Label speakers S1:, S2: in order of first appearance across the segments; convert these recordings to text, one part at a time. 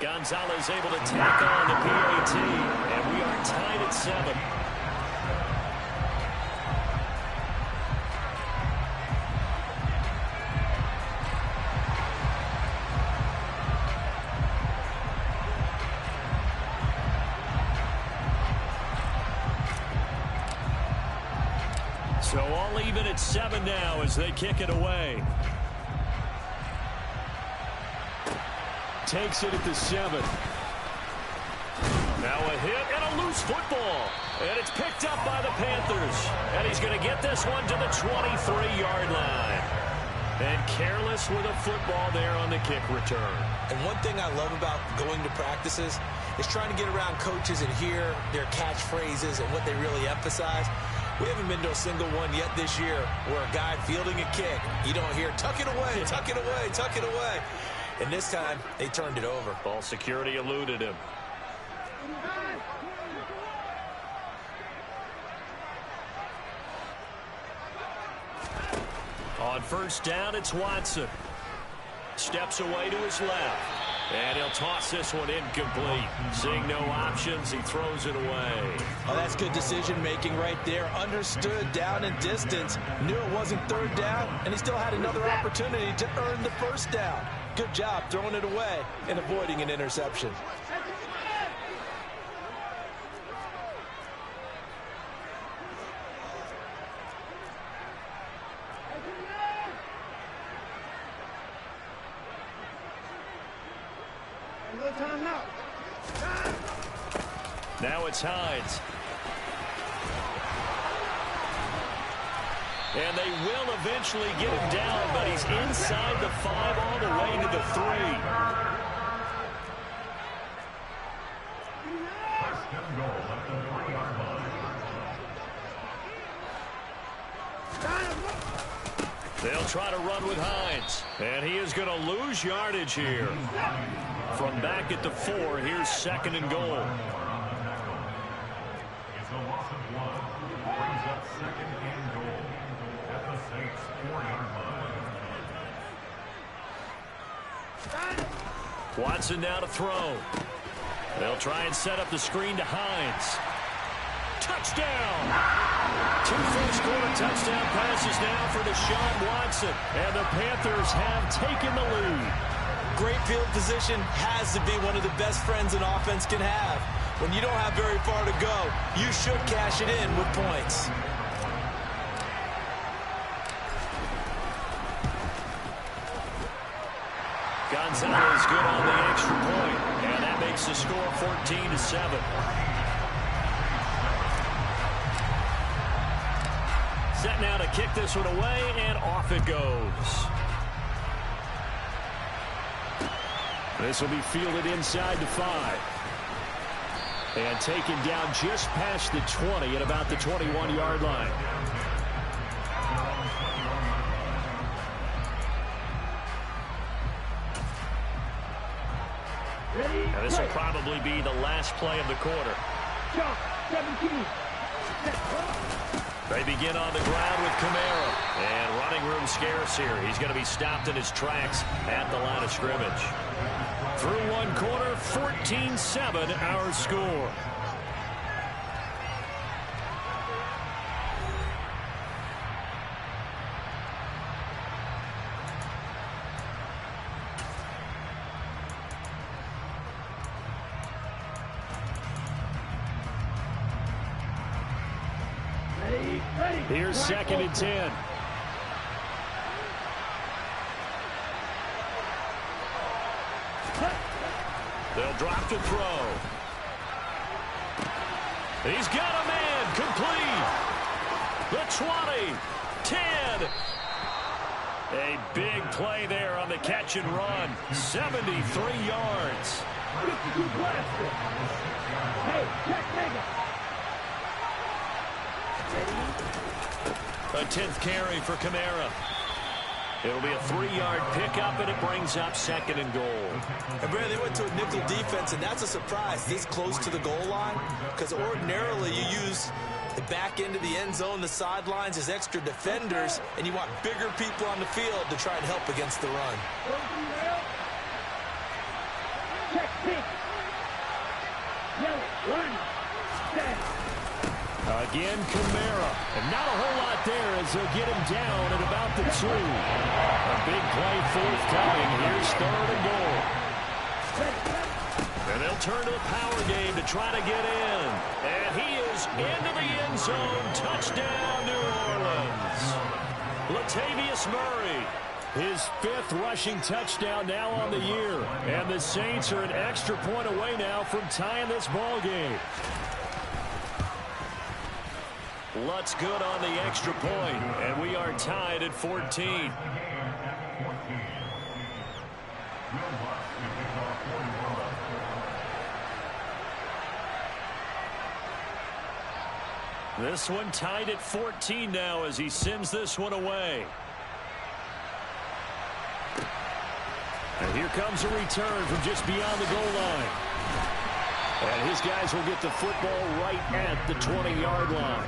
S1: Gonzalez able to tack on the PAT, and we are tied at 7. So all even at 7 now as they kick it away. Takes it at the 7. Now a hit and a loose football. And it's picked up by the Panthers. And he's going to get this one to the 23-yard line. And careless with a football there on the kick return.
S2: And one thing I love about going to practices is trying to get around coaches and hear their catchphrases and what they really emphasize. We haven't been to a single one yet this year where a guy fielding a kick, you don't hear, tuck it away, tuck it away, tuck it away. And this time, they turned it over.
S1: Ball security eluded him. On first down, it's Watson. Steps away to his left. And he'll toss this one incomplete. Seeing no options, he throws it away.
S2: Oh, that's good decision-making right there. Understood down and distance. Knew it wasn't third down, and he still had another opportunity to earn the first down. Good job throwing it away and avoiding an interception.
S1: Now it's Hines. And they will eventually get him down, but he's inside the 5 all the way to the 3. They'll try to run with Hines. And he is going to lose yardage here. From back at the 4, here's 2nd and goal.
S3: It's a loss of 1. Brings up 2nd and goal at the Saints' 4-yard line.
S1: Watson now to throw. They'll try and set up the screen to Hines. Touchdown! 2 first-quarter touchdown passes now for Deshaun Watson. And the Panthers have taken the lead.
S2: Great field position has to be one of the best friends an offense can have. When you don't have very far to go, you should cash it in with points.
S1: Gonzalez good on the extra point, and that makes the score 14-7. Set now to kick this one away, and off it goes. This will be fielded inside the 5. And taken down just past the 20 at about the 21-yard line. Now this will probably be the last play of the quarter. They begin on the ground with Kamara. And running room scarce here. He's going to be stopped in his tracks at the line of scrimmage. Through one quarter, 14-7 our score. Here's 2nd and 10. They'll drop to throw. He's got a man complete. The 20, 10. A big play there on the catch and run. 73 yards. A 10th carry for Kamara. It'll be a 3-yard pickup, and it brings up 2nd and goal.
S2: And Brad, they went to a nickel defense, and that's a surprise this close to the goal line, because ordinarily you use the back end of the end zone, the sidelines as extra defenders, and you want bigger people on the field to try and help against the run.
S1: Again, Kamara. And not a whole lot there as they'll get him down at about the 2. A big play forthcoming. Here's 3rd and goal. And they'll turn to the power game to try to get in. And he is into the end zone. Touchdown, New Orleans. Latavius Murray. His 5th rushing touchdown now on the year. And the Saints are an extra point away now from tying this ball game. Lutz good on the extra point, and we are tied at 14. This one tied at 14 now as he sends this one away. And here comes a return from just beyond the goal line. And his guys will get the football right at the 20-yard line.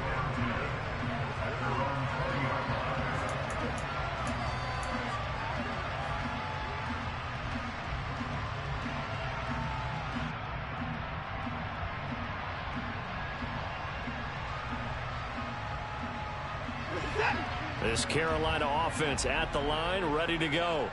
S1: This Carolina offense at the line, ready to go.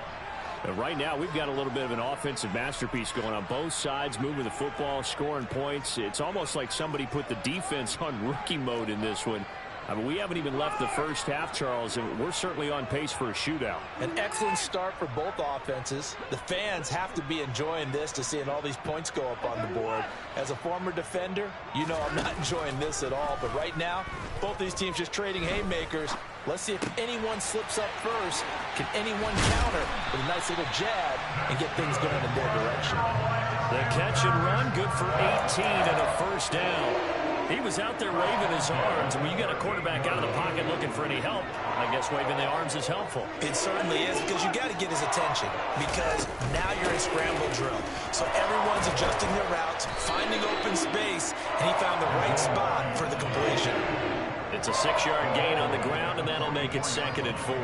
S1: And right now, we've got a little bit of an offensive masterpiece going on both sides, moving the football, scoring points. It's almost like somebody put the defense on rookie mode in this one. I mean, we haven't even left the first half, Charles, and we're certainly on pace for a shootout.
S2: An excellent start for both offenses. The fans have to be enjoying this to seeing all these points go up on the board. As a former defender, you know I'm not enjoying this at all. But right now, both these teams just trading haymakers. Let's see if anyone slips up first. Can anyone counter with a nice little jab and get things going in their direction?
S1: The catch and run, good for 18 and a first down. He was out there waving his arms, and when you got a quarterback out of the pocket looking for any help, I guess waving the arms is helpful.
S2: It certainly is, because you got to get his attention, because now you're in scramble drill. So everyone's adjusting their routes, finding open space, and he found the right spot for the completion.
S1: It's a 6-yard gain on the ground, and that'll make it 2nd and 4.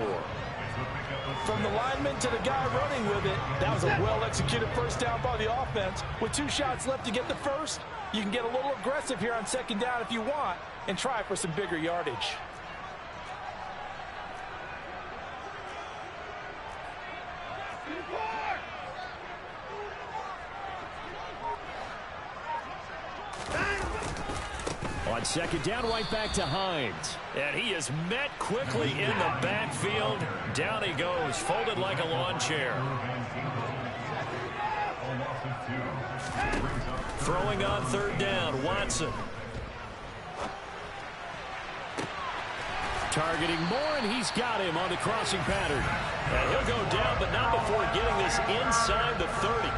S2: From the lineman to the guy running with it, that was a well-executed first down by the offense. With 2 shots left to get the first, you can get a little aggressive here on 2nd down if you want and try for some bigger yardage.
S1: On 2nd down, right back to Hines. And he is met quickly in the backfield. Down he goes, folded like a lawn chair. Throwing on 3rd down, Watson. Targeting Moore, and he's got him on the crossing pattern. And he'll go down, but not before getting this inside the 30.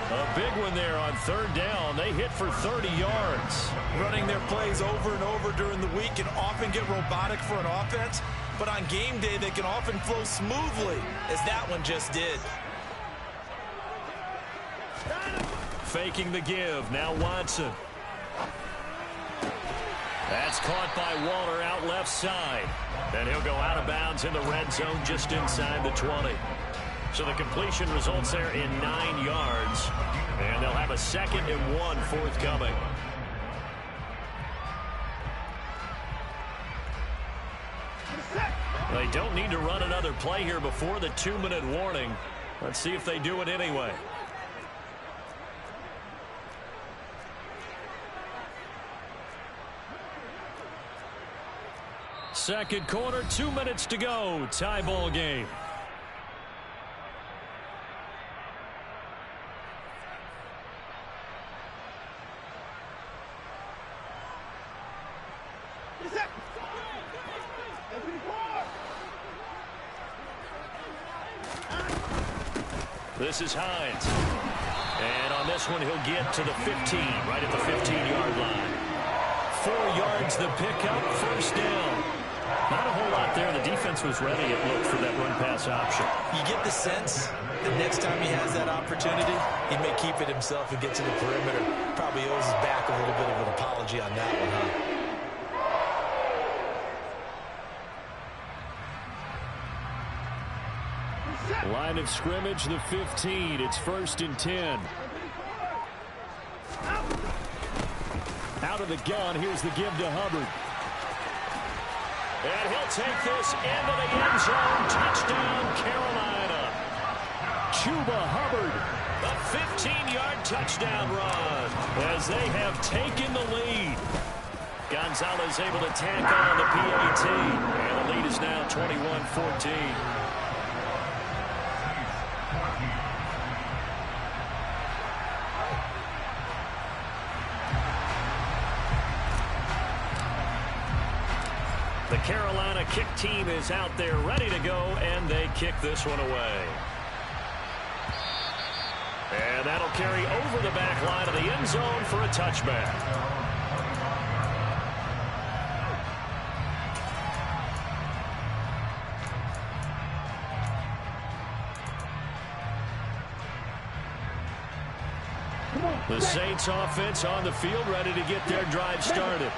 S1: A big one there on 3rd down. They hit for 30 yards.
S2: Running their plays over and over during the week can often get robotic for an offense, but on game day they can often flow smoothly, as that one just did.
S1: Faking the give. Now Watson. That's caught by Waller out left side. And he'll go out of bounds in the red zone just inside the 20. So the completion results there in 9 yards. And they'll have a 2nd and 1 forthcoming. They don't need to run another play here before the 2-minute warning. Let's see if they do it anyway. Second quarter, 2 minutes to go. Tie ball game. This is Hines. And on this one, he'll get to the 15, right at the 15-yard line. 4 yards the pickup, first down. Not a whole lot there. The defense was ready, it looked, for that run-pass option.
S2: You get the sense that next time he has that opportunity, he may keep it himself and get to the perimeter. Probably owes his back a little bit of an apology on that one, huh?
S1: Line of scrimmage, the 15. It's 1st and 10. out of the gun. Here's the give to Hubbard. And he'll take this into the end zone. Touchdown, Carolina. Chuba Hubbard, a 15-yard touchdown run as they have taken the lead. Gonzalez able to tack on the PAT. And the lead is now 21-14. The Carolina kick team is out there ready to go, and they kick this one away. And that'll carry over the back line of the end zone for a touchback. The Saints offense on the field ready to get their drive started.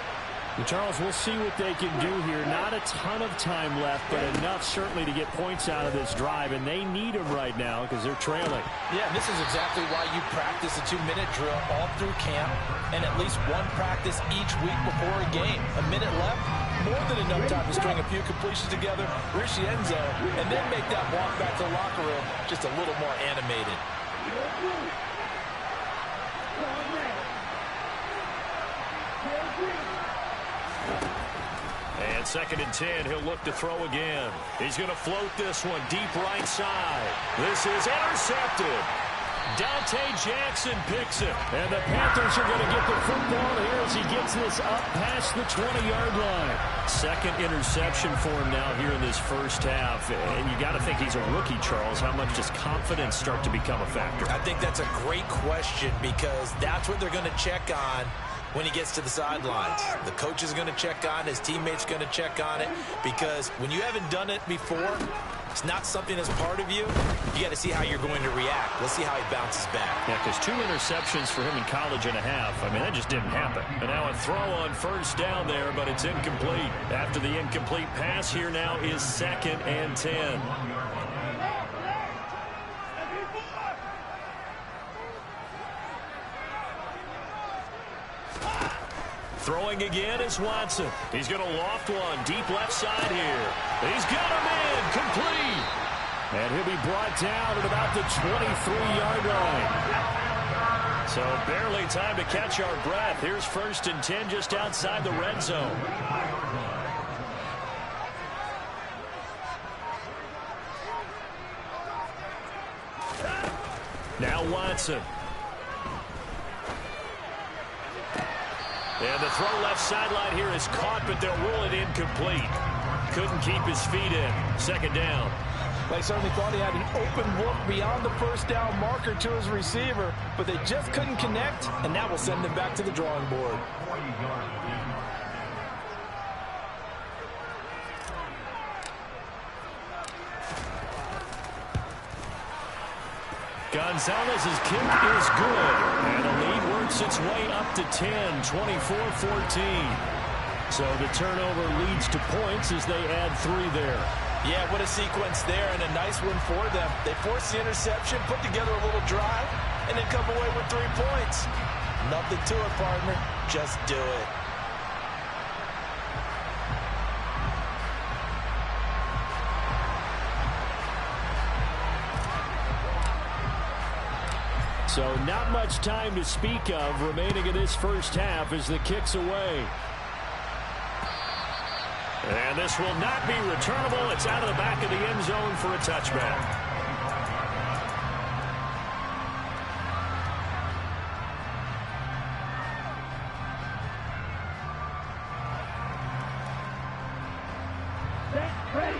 S4: Charles, we'll see what they can do here. Not a ton of time left, but enough certainly to get points out of this drive, and they need them right now because they're trailing.
S5: Yeah, this is exactly why you practice a 2-minute drill all through camp and at least one practice each week before a game. A minute left, more than enough time to string a few completions together, reach the end zone, and then make that walk back to the locker room just a little more animated.
S1: And 2nd and 10, he'll look to throw again. He's going to float this one deep right side. This is intercepted. Dante Jackson picks it. And the Panthers are going to get the football here as he gets this up past the 20-yard line. 2nd interception for him now here in this first half. And you got to think he's a rookie, Charles. How much does confidence start to become a factor?
S2: I think that's a great question because that's what they're going to check on when he gets to the sidelines. The coach is going to check on it. His teammates going to check on it because when you haven't done it before, it's not something that's part of you. You got to see how you're going to react. Let's see how he bounces back.
S1: Yeah, because 2 interceptions for him in college and a half. I mean, that just didn't happen. And now a throw on first down there, but it's incomplete. After the incomplete pass, here now is 2nd and 10. Throwing again is Watson. He's going to loft one deep left side here. He's got him in, complete. And he'll be brought down at about the 23-yard line. So barely time to catch our breath. Here's 1st and 10 just outside the red zone. Now Watson. And the throw left sideline here is caught, but they'll rule it incomplete. Couldn't keep his feet in. 2nd down.
S5: They certainly thought he had an open look beyond the first down marker to his receiver, but they just couldn't connect, and that will send them back to the drawing board.
S1: Gonzalez's kick is good, and the lead works its way up to 10, 24-14. So the turnover leads to points as they add 3 there.
S5: Yeah, what a sequence there, and a nice one for them. They force the interception, put together a little drive, and then come away with 3 points. Nothing to it, partner. Just do it.
S4: So not much time to speak of remaining in this first half as the kick's away.
S1: And this will not be returnable. It's out of the back of the end zone for a touchback.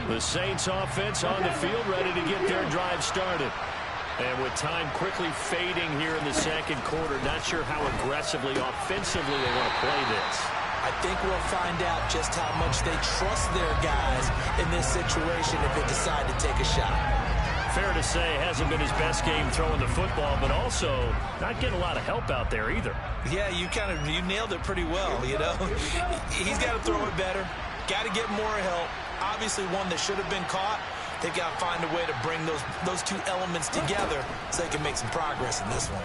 S1: The Saints offense on the field ready to get their drive started. And with time quickly fading here in the 2nd quarter, not sure how aggressively, offensively they want to play this.
S2: I think we'll find out just how much they trust their guys in this situation if they decide to take a shot.
S1: Fair to say, hasn't been his best game throwing the football, but also not getting a lot of help out there either.
S2: Yeah, you nailed it pretty well, you know. He's got to throw it better, got to get more help. Obviously one that should have been caught. They've got to find a way to bring those 2 elements together so they can make some progress in this one.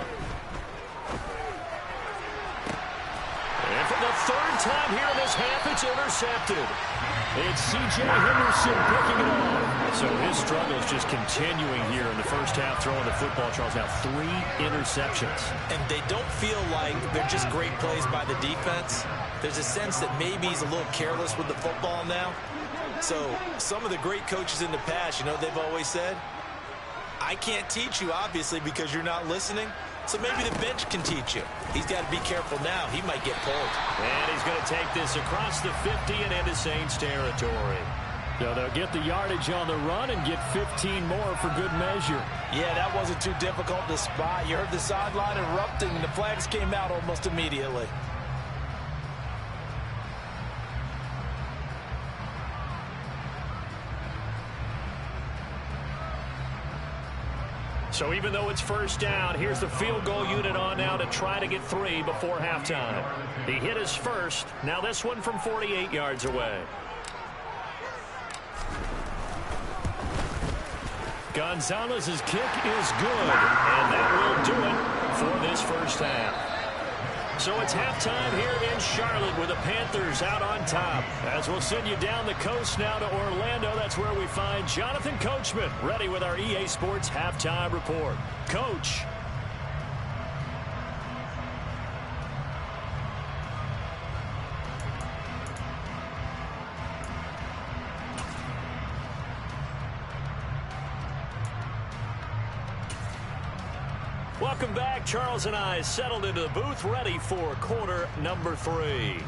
S1: And from the the third time here in this half, it's intercepted. It's C.J. Henderson picking it off. So his struggle is just continuing here in the first half, throwing the football. Charles, now 3 interceptions.
S2: And they don't feel like they're just great plays by the defense. There's a sense that maybe he's a little careless with the football now. So some of the great coaches in the past, you know, they've always said, I can't teach you, obviously, because you're not listening. So maybe the bench can teach you. He's got to be careful now. He might get pulled.
S1: And he's going to take this across the 50 and into Saints territory.
S4: So they'll get the yardage on the run and get 15 more for good measure.
S5: Yeah, that wasn't too difficult to spot. You heard the sideline erupting, and the flags came out almost immediately.
S1: So even though it's first down, here's the field goal unit on now to try to get 3 before halftime. He hit his first. Now this one from 48 yards away. Gonzalez's kick is good, and that will do it for this first half. So it's halftime here in Charlotte with the Panthers out on top. As we'll send you down the coast now to Orlando, that's where we find Jonathan Coachman ready with our EA Sports halftime report. Coach. Welcome back. Charles and I settled into the booth, ready for quarter number 3.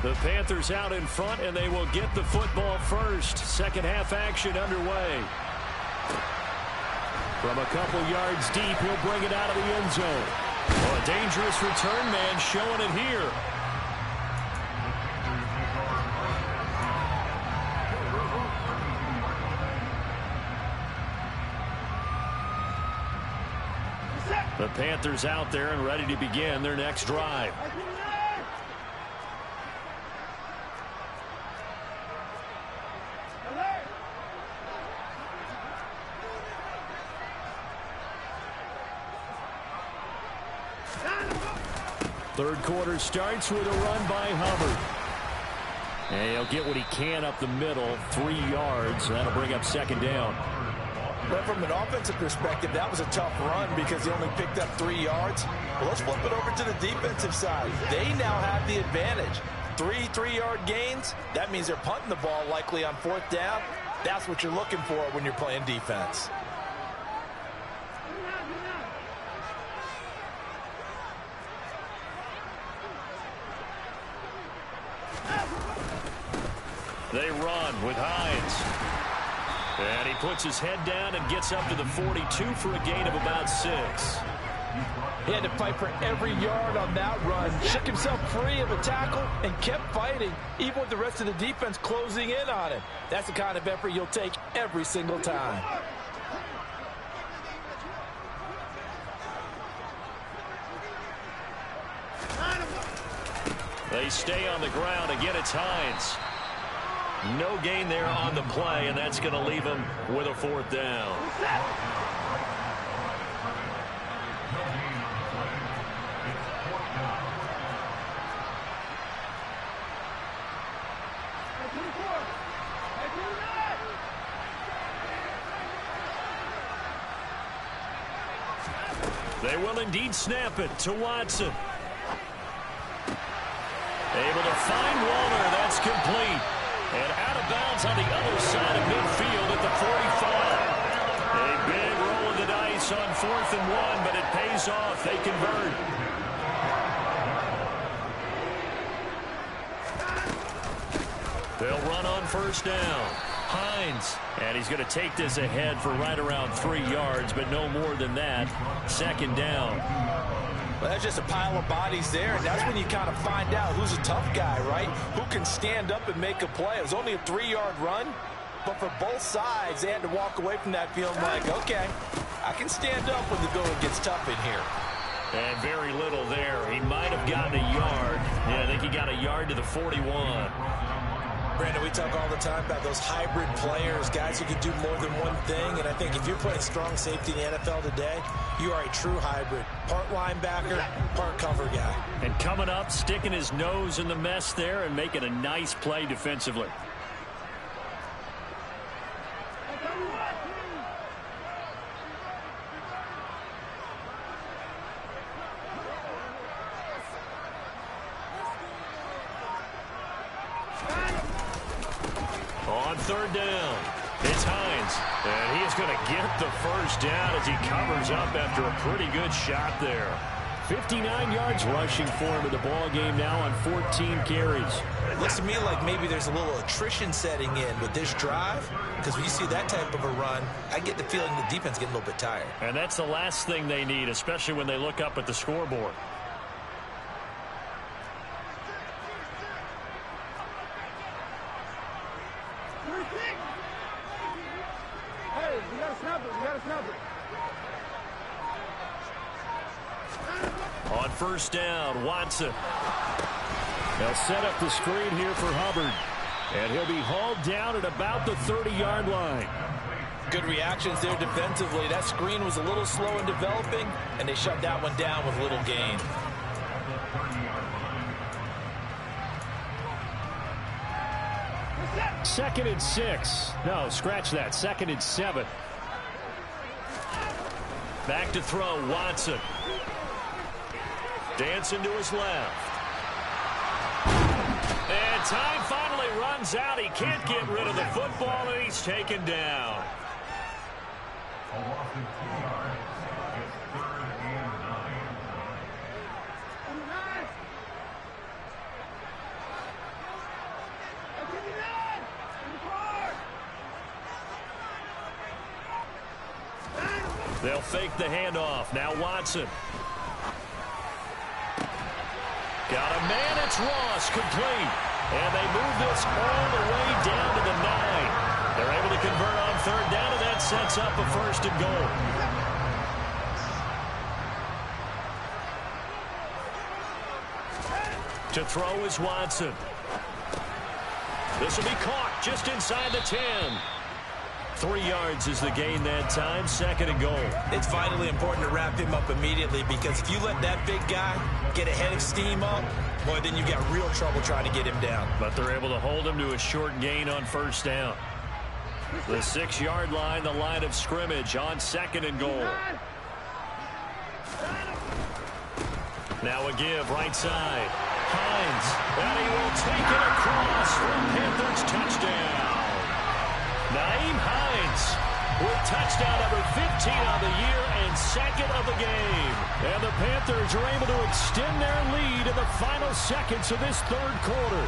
S1: The Panthers out in front, and they will get the football first. Second half action underway. From a couple yards deep, he'll bring it out of the end zone. Oh, a dangerous return man showing it here. The Panthers out there and ready to begin their next drive. Third quarter starts with a run by Hubbard. And he'll get what he can up the middle, 3 yards. That'll bring up second down.
S5: But from an offensive perspective, that was a tough run because he only picked up 3 yards. Well, let's flip it over to the defensive side. They now have the advantage. 3 3-yard gains. That means they're punting the ball likely on 4th down. That's what you're looking for when you're playing defense.
S1: They run with Hines. And he puts his head down and gets up to the 42 for a gain of about 6.
S5: He had to fight for every yard on that run. Shook himself free of a tackle and kept fighting, even with the rest of the defense closing in on him. That's the kind of effort you'll take every single time.
S1: They stay on the ground. Again, it's Hines. No gain there on the play, and that's going to leave him with a 4th down. They will indeed snap it to Watson. Able to find Walner. That's complete. And out of bounds on the other side of midfield at the 45. A big roll of the dice on 4th and 1, but it pays off. They convert. They'll run on first down. Hines. And he's going to take this ahead for right around 3 yards, but no more than that. Second down.
S5: Well, that's just a pile of bodies there, and that's when you kind of find out who's a tough guy, right? Who can stand up and make a play. It was only a 3-yard run, but for both sides, they had to walk away from that feeling like, okay, I can stand up when the going gets tough in here.
S1: And very little there. He might have gotten a yard. Yeah, I think he got a yard to the 41.
S2: Brandon, we talk all the time about those hybrid players, guys who can do more than one thing. And I think if you're playing strong safety in the NFL today, you are a true hybrid. Part linebacker, part cover guy.
S1: And coming up, sticking his nose in the mess there and making a nice play defensively. On third down, it's Hines, and he is going to get the first down as he covers up after a pretty good shot there. 59 yards rushing for him in the ball game now on 14 carries.
S2: It looks to me like maybe there's a little attrition setting in with this drive, because when you see that type of a run, I get the feeling the defense getting a little bit tired.
S1: And that's the last thing they need, especially when they look up at the scoreboard. On first down, Watson.
S4: They'll set up the screen here for Hubbard. And he'll be hauled down at about the 30-yard line.
S5: Good reactions there defensively. That screen was a little slow in developing, and they shut that one down with little gain.
S4: Second and 6. No, scratch that. Second and 7.
S1: Back to throw, Watson. Dancing to his left. And time finally runs out. He can't get rid of the football, and he's taken down.
S3: A loss of 2 yards. It's 3rd and 9.
S1: They'll fake the handoff. Now Watson. Got a man. It's Ross, complete. And they move this all the way down to the 9. They're able to convert on third down, and that sets up a first and goal. To throw is Watson. This will be caught just inside the 10. 3 yards is the gain that time. Second and goal.
S2: It's vitally important to wrap him up immediately, because if you let that big guy get ahead of steam up, boy, then you've got real trouble trying to get him down.
S1: But they're able to hold him to a short gain on first down. The 6-yard line, the line of scrimmage on second and goal. Now a give, right side. Hines, and he will take it across for a Panthers touchdown. Naeem Hines with touchdown number 15 on the year and second of the game. And the Panthers are able to extend their lead in the final seconds of this third quarter.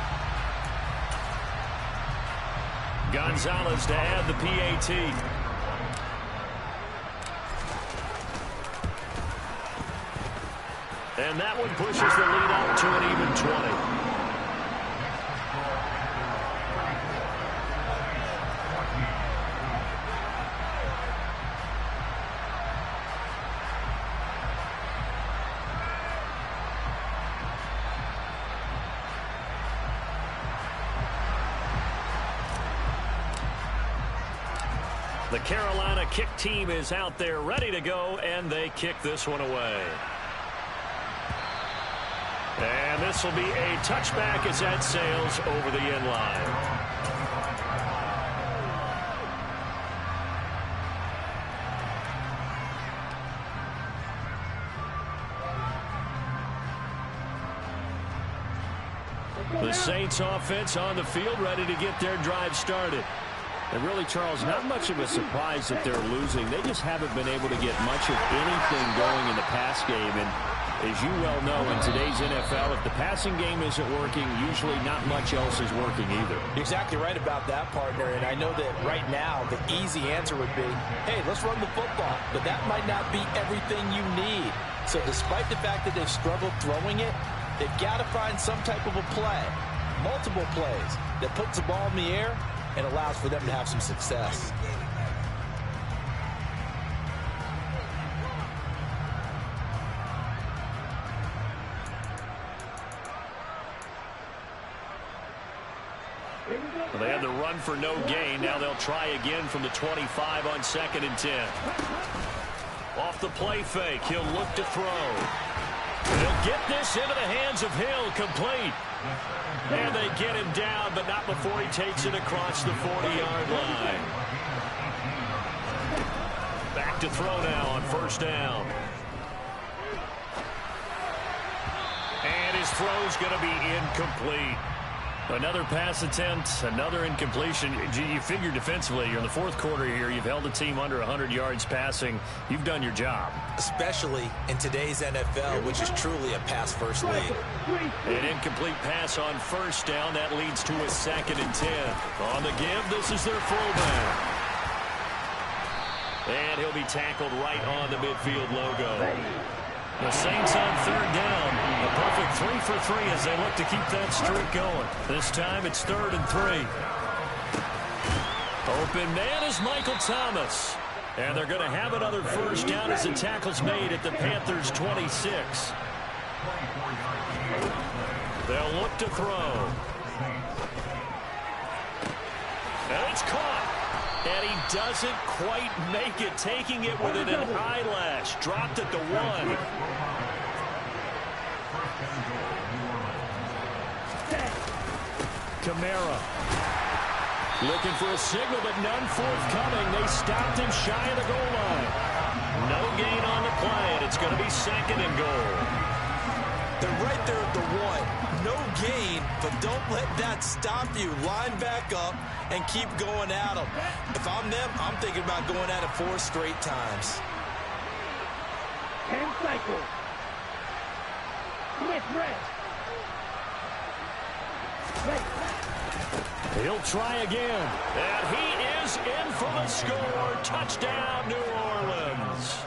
S1: Gonzalez to add the PAT. And that one pushes the lead out to an even 20. The Carolina kick team is out there ready to go, and they kick this one away. And this will be a touchback as that sails over the end line. The Saints offense on the field ready to get their drive started.
S4: And really, Charles, not much of a surprise that they're losing. They just haven't been able to get much of anything going in the pass game. And as you well know, in today's NFL, if the passing game isn't working, usually not much else is working either.
S5: You're exactly right about that, partner. And I know that right now the easy answer would be, hey, let's run the football. But that might not be everything you need. So despite the fact that they've struggled throwing it, they've got to find some type of a play, multiple plays, that puts the ball in the air and allows for them to have some success.
S1: the run for no gain. Now they'll try again from the 25 on 2nd and 10. Off the play fake, he'll look to throw. He'll get this into the hands of Hill, complete. And they get him down, but not before he takes it across the 40-yard line. Back to throw now on 1st down. And his throw's going to be incomplete. Another pass attempt, another incompletion. You figure defensively, you're in the 4th quarter here. You've held the team under 100 yards passing. You've done your job.
S2: Especially in today's NFL, which is truly a pass-first league.
S1: An incomplete pass on 1st down. That leads to a 2nd and 10. On the give, this is their fullback. And he'll be tackled right on the midfield logo. The Saints on 3rd down. A perfect 3 for 3 as they look to keep that streak going. This time it's 3rd and 3. Open man is Michael Thomas. And they're going to have another 1st down as the tackle's made at the Panthers' 26. They'll look to throw. And it's caught. And he doesn't quite make it, taking it within an eyelash. Dropped at the 1. Kamara. Looking for a signal, but none forthcoming. They stopped him shy of the goal line. No gain on the play, and it's going to be 2nd and goal.
S2: They're right there at the 1. No gain, but don't let that stop you. Line back up and keep going at them. If I'm them, I'm thinking about going at it 4 straight times.
S6: 10 cycles.
S1: He'll try again. And he is in for the score. Touchdown, New Orleans.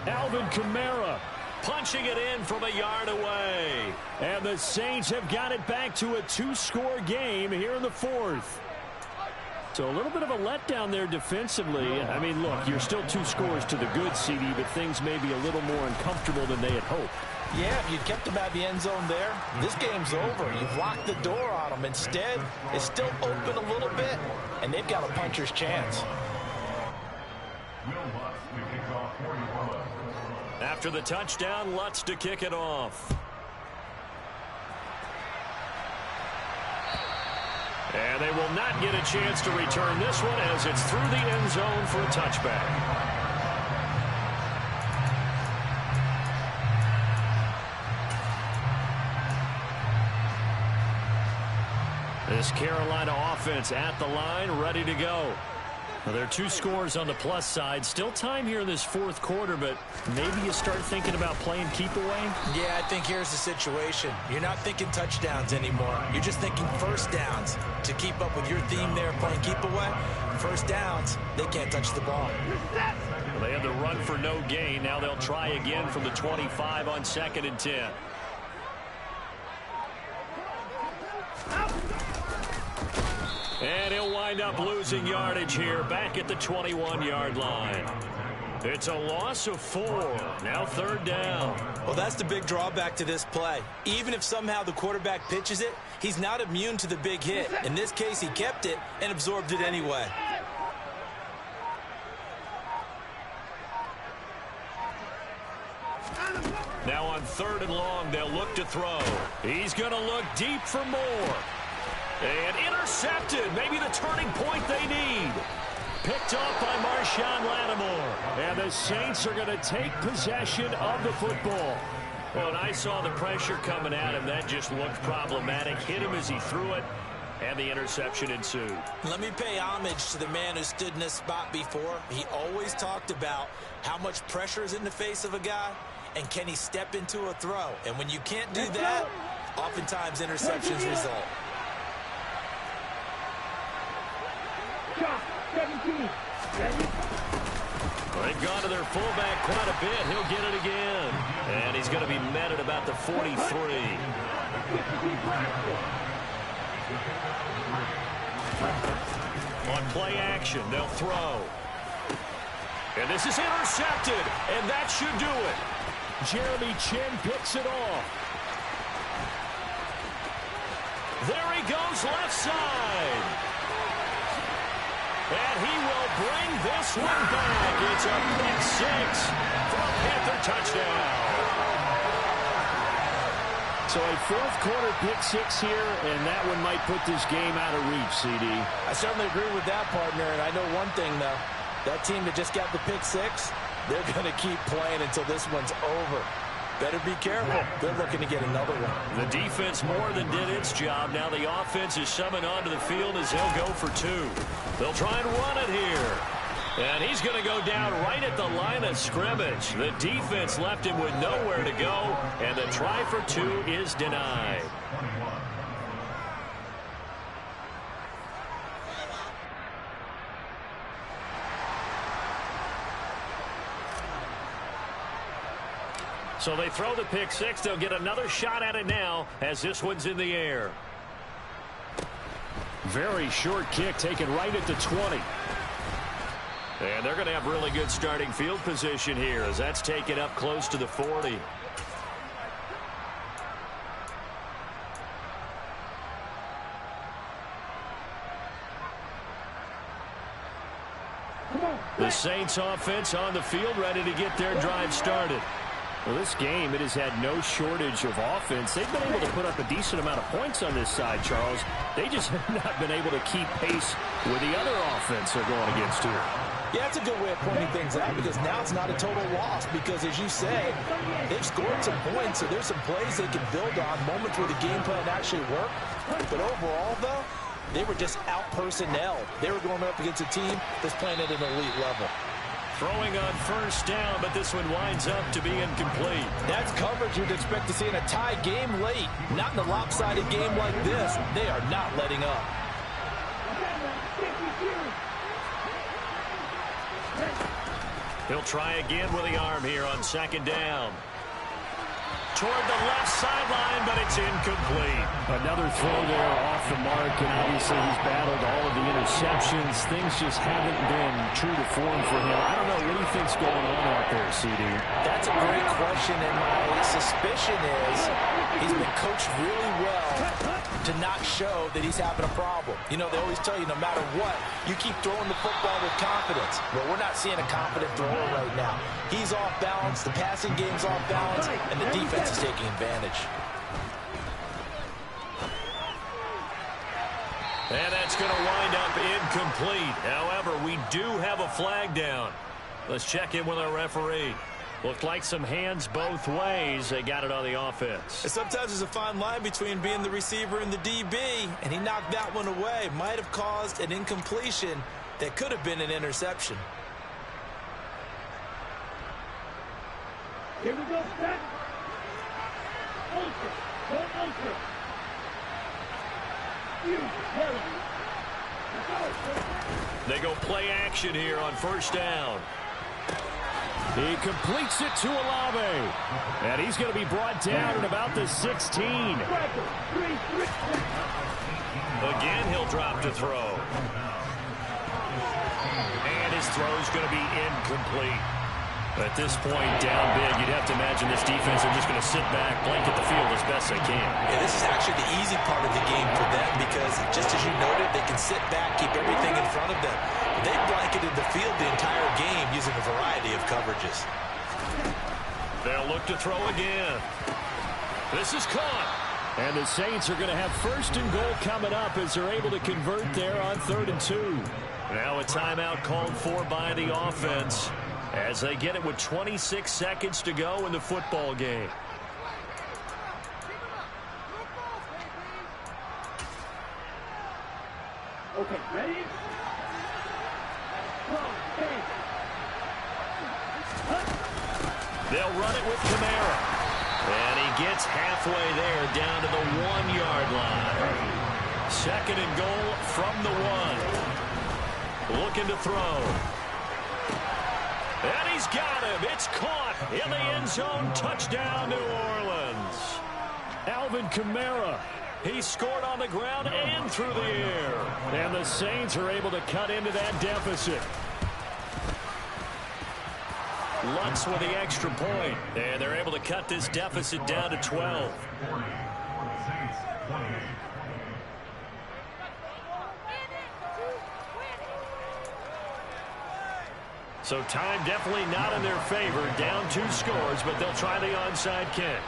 S1: Alvin Kamara punching it in from a yard away. And the Saints have got it back to a 2-score game here in the 4th. So a little bit of a letdown there defensively. I mean, look, you're still 2 scores to the good, CD, but things may be a little more uncomfortable than they had hoped.
S5: Yeah, if you'd kept them at the end zone there, this game's over. You've locked the door on them. Instead, it's still open a little bit, and they've got a puncher's chance.
S1: After the touchdown, Lutz to kick it off. And they will not get a chance to return this one as it's through the end zone for a touchback. This Carolina offense at the line, ready to go. Well, there are 2 scores on the plus side. Still time here in this 4th quarter, but maybe you start thinking about playing keep away?
S2: Yeah, I think here's the situation. You're not thinking touchdowns anymore. You're just thinking 1st downs. To keep up with your theme there, playing keep away, 1st downs, they can't touch the ball.
S1: Well, they had the run for no gain. Now they'll try again from the 25 on 2nd and 10. And he'll wind up losing yardage here back at the 21-yard line. It's a loss of 4. Now 3rd down.
S2: Well, that's the big drawback to this play. Even if somehow the quarterback pitches it, he's not immune to the big hit. In this case, he kept it and absorbed it anyway.
S1: Now on 3rd and long, they'll look to throw. He's going to look deep for more. And intercepted. Maybe the turning point they need. Picked off by Marshawn Lattimore. And the Saints are going to take possession of the football. Well, and I saw the pressure coming at him. That just looked problematic. Hit him as he threw it. And the interception ensued.
S2: Let me pay homage to the man who stood in this spot before. He always talked about how much pressure is in the face of a guy. And can he step into a throw? And when you can't do that, oftentimes interceptions result.
S6: 17.
S1: Well, they've gone to their fullback quite a bit. He'll get it again. And he's going to be met at about the 43. On play action, they'll throw. And this is intercepted. And that should do it. Jeremy Chin picks it off. There he goes left side. And he will bring this one back. It's a pick six for a Panther touchdown.
S4: So a fourth-quarter pick six here, and that one might put this game out of reach, CD.
S5: I certainly agree with that, partner, and I know one thing, though. That team that just got the pick six, they're going to keep playing until this one's over. Better be careful. They're looking to get another one.
S1: The defense more than did its job. Now the offense is summoned onto the field as they'll go for two. They'll try and run it here. And he's going to go down right at the line of scrimmage. The defense left him with nowhere to go, and the try for two is denied. So they throw the pick six. They'll get another shot at it now as this one's in the air.
S4: Very short kick taken right at the 20.
S1: And they're going to have really good starting field position here as that's taken up close to the 40. The Saints offense on the field ready to get their drive started.
S4: Well, this game, it has had no shortage of offense. They've been able to put up a decent amount of points on this side, Charles. They just have not been able to keep pace with the other offense they're going against here.
S5: Yeah, that's a good way of pointing things out because now it's not a total loss because, as you say, they've scored some points, so there's some plays they can build on, moments where the game plan actually worked. But overall, though, they were just out-personnel. They were going up against a team that's playing at an elite level.
S1: Throwing on first down, but this one winds up to be incomplete.
S5: That's coverage you'd expect to see in a tie game late. Not in a lopsided game like this. They are not letting up.
S1: He'll try again with the arm here on second down. Toward the left sideline, but it's incomplete.
S4: Another throw there off the mark, and obviously he's battled all of the interceptions. Things just haven't been true to form for him. I don't know. What do you think's going on out there, CD?
S5: That's a great question, and my suspicion is he's been coached really well to not show that he's having a problem. You know, they always tell you no matter what, you keep throwing the football with confidence. But we're not seeing a confident thrower right now. He's off balance, the passing game's off balance, and the defense is taking advantage.
S1: And that's going to wind up incomplete. However, we do have a flag down. Let's check in with our referee. Looked like some hands both ways. They got it on the offense.
S2: And sometimes there's a fine line between being the receiver and the DB, and he knocked that one away. Might have caused an incompletion that could have been an interception.
S6: Here we go, set. Ultra. Go ultra.
S1: They go play action here on first down.
S4: He completes it to Olave. And he's going to be brought down at about the 16.
S1: Again, he'll drop to throw. And his throw's going to be incomplete. At this point, down big, you'd have to imagine this defense are just going to sit back, blanket the field as best they can.
S2: Yeah, this is actually the easy part of the game for them because, just as you noted, they can sit back, keep everything in front of them. They blanketed the field the entire game using a variety of coverages.
S1: They'll look to throw again. This is caught.
S4: And the Saints are going to have first and goal coming up as they're able to convert there on 3rd and 2.
S1: Now a timeout called for by the offense as they get it with 26 seconds to go in the football game.
S6: Okay, ready?
S1: They'll run it with Kamara. And he gets halfway there down to the 1-yard line. 2nd and goal from the 1. Looking to throw. And he's got him. It's caught in the end zone. Touchdown, New Orleans.
S4: Alvin Kamara.
S1: He scored on the ground and through the air.
S4: And the Saints are able to cut into that deficit.
S1: Lutz with the extra point. And they're able to cut this deficit down to 12. So time definitely not in their favor. Down 2 scores, but they'll try the onside kick.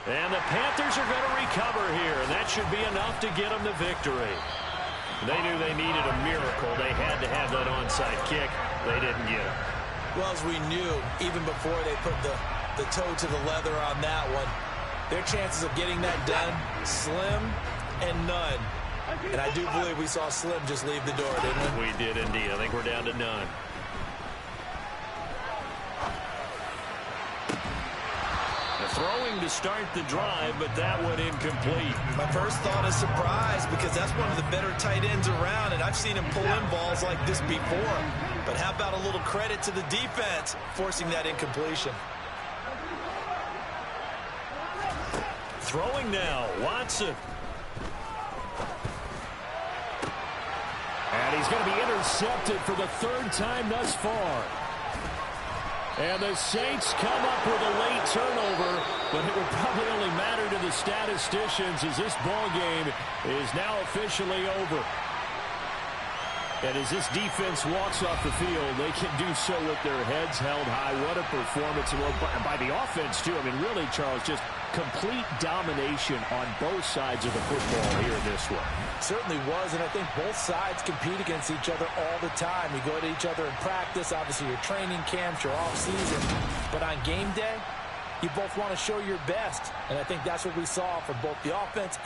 S1: And the Panthers are going to recover here, and that should be enough to get them the victory. They knew they needed a miracle. They had to have that onside kick. They didn't get it.
S2: Well, as we knew, even before they put the toe to the leather on that one, their chances of getting that done, slim and none. And I do believe we saw Slim just leave the door, didn't we?
S1: We did indeed. I think we're down to none. The throwing to start the drive, but that one incomplete.
S2: My first thought is surprise, because that's one of the better tight ends around, and I've seen him pull in balls like this before. But how about a little credit to the defense forcing that incompletion?
S1: Throwing now, Watson.
S4: And he's going to be intercepted for the 3rd time thus far. And the Saints come up with a late turnover, but it would probably only matter to the statisticians as this ball game is now officially over. And as this defense walks off the field, they can do so with their heads held high. What a performance. Well, by the offense, too. I mean, really, Charles, just complete domination on both sides of the football here in this one.
S5: Certainly was, and I think both sides compete against each other all the time. You go to each other in practice, obviously your training camps, your off-season. But on game day, you both want to show your best. And I think that's what we saw for both the offense and